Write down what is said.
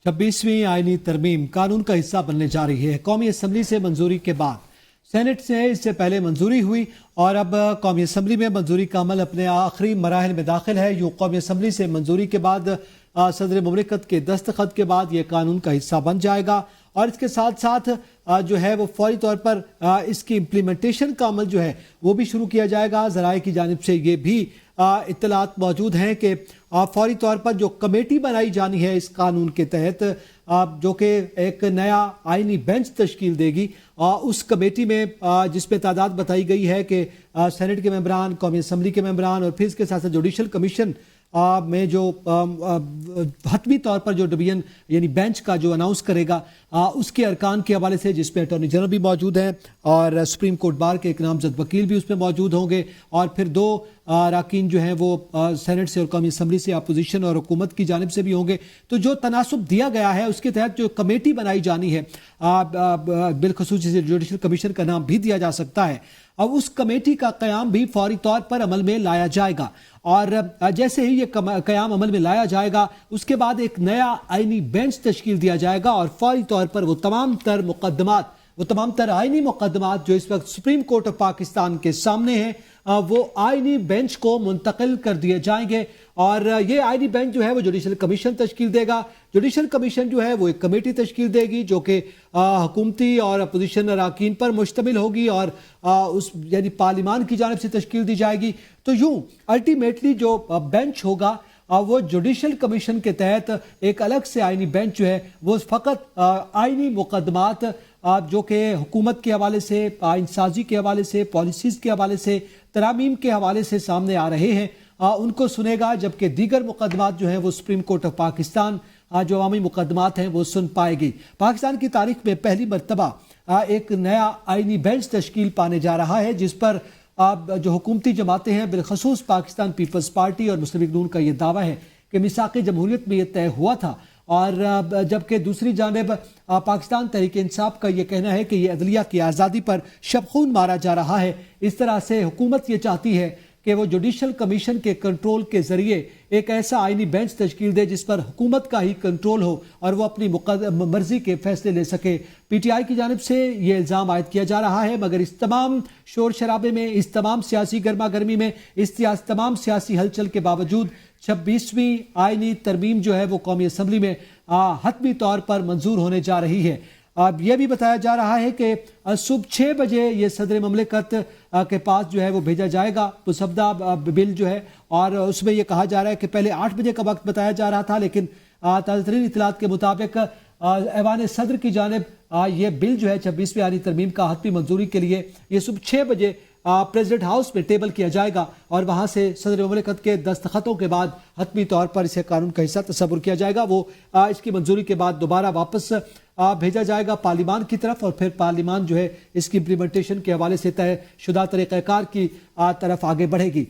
26वीं आईनी तरमीम कानून का हिस्सा बनने जा रही है। कौमी असम्बली से मंजूरी के बाद सेनेट से इससे पहले मंजूरी हुई और अब कौमी असम्बली में मंजूरी का अमल अपने आखिरी मराहल में दाखिल है। यूँ कौमी असम्बली से मंजूरी के बाद सदर मुमलिकत के दस्तखत के बाद ये कानून का हिस्सा बन जाएगा और इसके साथ साथ जो है वो फौरी तौर पर इसकी इम्प्लीमेंटेशन का अमल जो है वो भी शुरू किया जाएगा। ज़राए की जानिब से ये भी इत्तलात मौजूद हैं कि फौरी तौर पर जो कमेटी बनाई जानी है इस कानून के तहत जो कि एक नया आईनी बेंच तश्कील देगी, उस कमेटी में जिसमें तादाद बताई गई है कि सेनेट के मेंबरान, कौमी असम्बली के मेंबरान और फिर इसके साथ साथ जुडिशल कमीशन में जो हतमी तौर पर जो डिवीजन यानी बेंच का जो अनाउंस करेगा उसके अरकान के हवाले से, जिसमें अटॉर्नी जनरल भी मौजूद हैं और सुप्रीम कोर्ट बार के एक नामजद वकील भी उसमें मौजूद होंगे और फिर दो अरकान जो हैं वो सेनेट से और कौमी असम्बली से अपोजिशन और हुकूमत की जानिब से भी होंगे। तो जो तनासुब दिया गया है उसके तहत जो कमेटी बनाई जानी है, बिलखसूस जुडिशल कमीशन का नाम भी दिया जा सकता है, अब उस कमेटी का क़याम भी फौरी तौर पर अमल में लाया जाएगा और जैसे ही ये क़याम अमल में लाया जाएगा उसके बाद एक नया आईनी बेंच तश्कील दिया जाएगा और फौरी तौर पर वो तमाम तर आईनी मुकदमात जो इस वक्त सुप्रीम कोर्ट ऑफ पाकिस्तान के सामने हैं वो आईनी बेंच को मुंतकिल कर दिए जाएंगे और ये आईनी बेंच जो है वो जुडिशल कमीशन तश्कील देगा। जुडिशल कमीशन जो है वो एक कमेटी तश्कील देगी जो कि हुकूमती और अपोजिशन अरकान पर मुश्तमिल होगी और उस यानी पार्लिमान की जानिब से तश्कील दी जाएगी। तो यूँ अल्टीमेटली जो बेंच होगा वो जुडिशल कमीशन के तहत एक अलग से आईनी बेंच जो है वो फ़कत आईनी मुकदमात जो कि हुकूमत के हवाले से, आइन साजी के हवाले से, पॉलिसीज़ के हवाले से, तरामीम के हवाले से सामने आ रहे हैं उनको सुनेगा, जबकि दीगर मुकदमात जो हैं वो सुप्रीम कोर्ट ऑफ पाकिस्तान जो अवामी मुकदमात हैं वो सुन पाएगी। पाकिस्तान की तारीख में पहली मरतबा एक नया आईनी बेंच तश्कील पाने जा रहा है जिस पर जो हुकूमती जमातें हैं, बिलखसूस पाकिस्तान पीपल्स पार्टी और मुस्लिम लीग नून का ये दावा है कि मिसाक़ जमहूरियत में ये तय हुआ था और जबकि दूसरी जानिब पाकिस्तान तहरीक इंसाफ का ये कहना है कि ये अदलिया की आज़ादी पर शबखून मारा जा रहा है। इस तरह से हुकूमत ये चाहती है कि वो जुडिशल कमीशन के कंट्रोल के ज़रिए एक ऐसा आईनी बेंच तश्कील दे जिस पर हुकूमत का ही कंट्रोल हो और वो अपनी मर्जी के फैसले ले सके। पीटीआई की जानिब से ये इल्ज़ाम आयद किया जा रहा है, मगर इस तमाम शोर शराबे में, इस तमाम सियासी गर्मा गर्मी में, इस तमाम सियासी हलचल के बावजूद 26वीं आईनी तरमीम जो है वो कौमी असम्बली में हतमी तौर पर मंजूर होने जा रही है। अब यह भी बताया जा रहा है कि सुबह 6 बजे ये सदर मुमलिकत के पास जो है वो भेजा जाएगा मुसवदा बिल जो है, और उसमें यह कहा जा रहा है कि पहले 8 बजे का वक्त बताया जा रहा था, लेकिन ताज़ा तरीन इत्तलात के मुताबिक ऐवान सदर की जानिब ये बिल जो है 26वीं आईनी तरमीम का हतमी मंजूरी के लिए ये सुबह 6 बजे प्रेसिडेंट हाउस में टेबल किया जाएगा और वहाँ से सदर मुमलिकत के दस्तखतों के बाद हतमी तौर पर इसे कानून का हिस्सा तस्वुर किया जाएगा। वो इसकी मंजूरी के बाद दोबारा वापस भेजा जाएगा पार्लिमान की तरफ और फिर पार्लिमान जो है इसकी इम्प्लीमेंटेशन के हवाले से तय शुदा तरीक़ाकार की तरफ आगे बढ़ेगी।